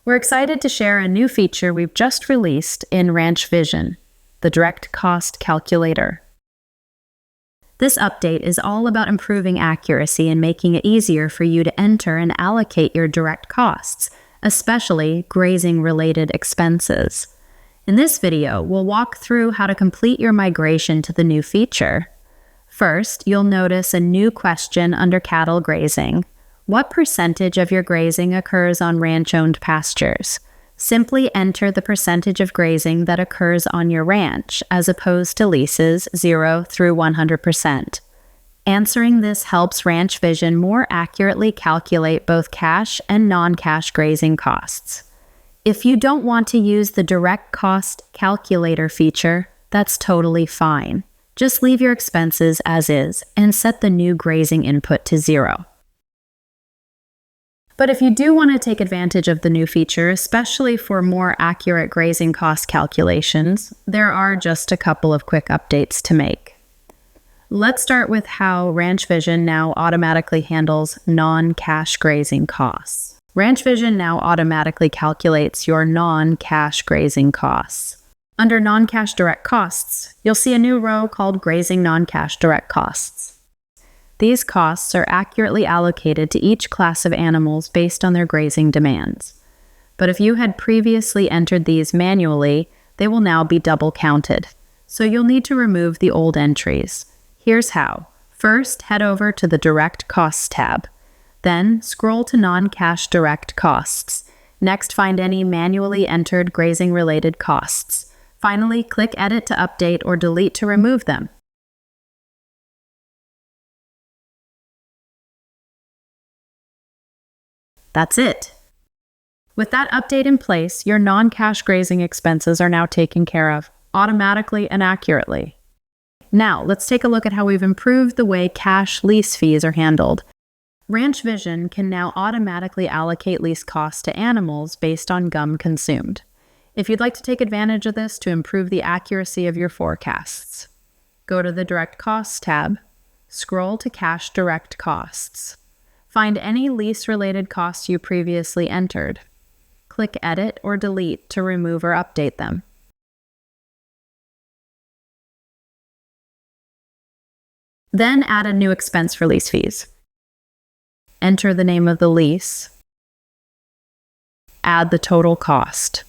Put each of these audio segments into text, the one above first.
We're excited to share a new feature we've just released in Ranch Vision, the Direct Cost Calculator. This update is all about improving accuracy and making it easier for you to enter and allocate your direct costs, especially grazing-related expenses. In this video, we'll walk through how to complete your migration to the new feature. First, you'll notice a new question under cattle grazing. What percentage of your grazing occurs on ranch-owned pastures? Simply enter the percentage of grazing that occurs on your ranch, as opposed to leases 0 through 100%. Answering this helps Ranch Vision more accurately calculate both cash and non-cash grazing costs. If you don't want to use the Direct Cost Calculator feature, that's totally fine. Just leave your expenses as is and set the new grazing input to 0. But if you do want to take advantage of the new feature, especially for more accurate grazing cost calculations, there are just a couple of quick updates to make. Let's start with how Ranch Vision now automatically handles non-cash grazing costs. Ranch Vision now automatically calculates your non-cash grazing costs. Under non-cash direct costs, you'll see a new row called Grazing Non-Cash Direct Costs. These costs are accurately allocated to each class of animals based on their grazing demands. But if you had previously entered these manually, they will now be double counted. So you'll need to remove the old entries. Here's how. First, head over to the Direct Costs tab. Then, scroll to Non-Cash Direct Costs. Next, find any manually entered grazing-related costs. Finally, click Edit to update or delete to remove them. That's it. With that update in place, your non-cash grazing expenses are now taken care of, automatically and accurately. Now, let's take a look at how we've improved the way cash lease fees are handled. Ranch Vision can now automatically allocate lease costs to animals based on gum consumed. If you'd like to take advantage of this to improve the accuracy of your forecasts, go to the Direct Costs tab, scroll to Cash Direct Costs. Find any lease-related costs you previously entered. Click Edit or Delete to remove or update them. Then add a new expense for lease fees. Enter the name of the lease. Add the total cost.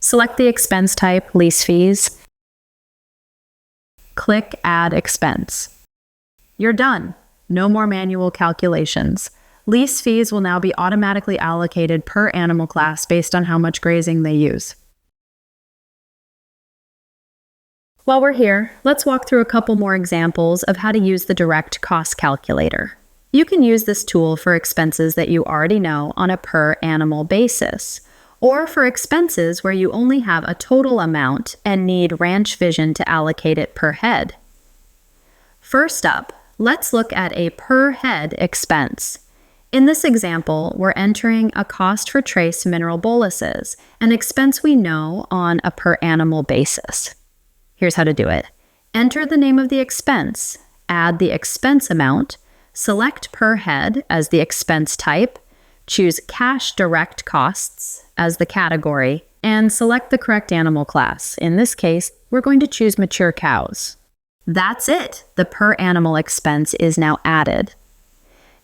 Select the expense type, lease fees. Click Add Expense. You're done. No more manual calculations. Lease fees will now be automatically allocated per animal class based on how much grazing they use. While we're here, let's walk through a couple more examples of how to use the Direct Cost Calculator. You can use this tool for expenses that you already know on a per animal basis, or for expenses where you only have a total amount and need Ranch Vision to allocate it per head. First up, let's look at a per head expense. In this example, we're entering a cost for trace mineral boluses, an expense we know on a per animal basis. Here's how to do it. Enter the name of the expense, add the expense amount, select per head as the expense type, choose cash direct costs as the category, and select the correct animal class. In this case, we're going to choose mature cows. That's it. The per animal expense is now added.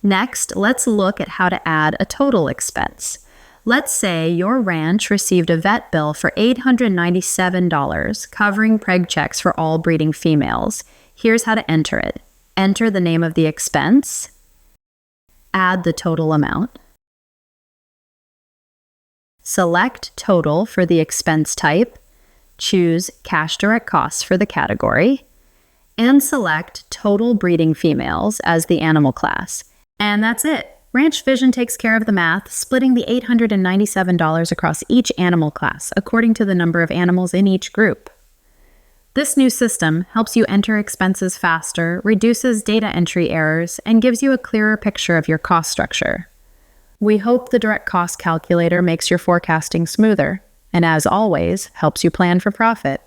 Next, let's look at how to add a total expense. Let's say your ranch received a vet bill for $897 covering preg checks for all breeding females. Here's how to enter it. Enter the name of the expense, add the total amount, select total for the expense type, choose cash direct costs for the category, and select total breeding females as the animal class. And that's it. Ranch Vision takes care of the math, splitting the $897 across each animal class according to the number of animals in each group. This new system helps you enter expenses faster, reduces data entry errors, and gives you a clearer picture of your cost structure. We hope the Direct Cost Calculator makes your forecasting smoother, and as always, helps you plan for profit.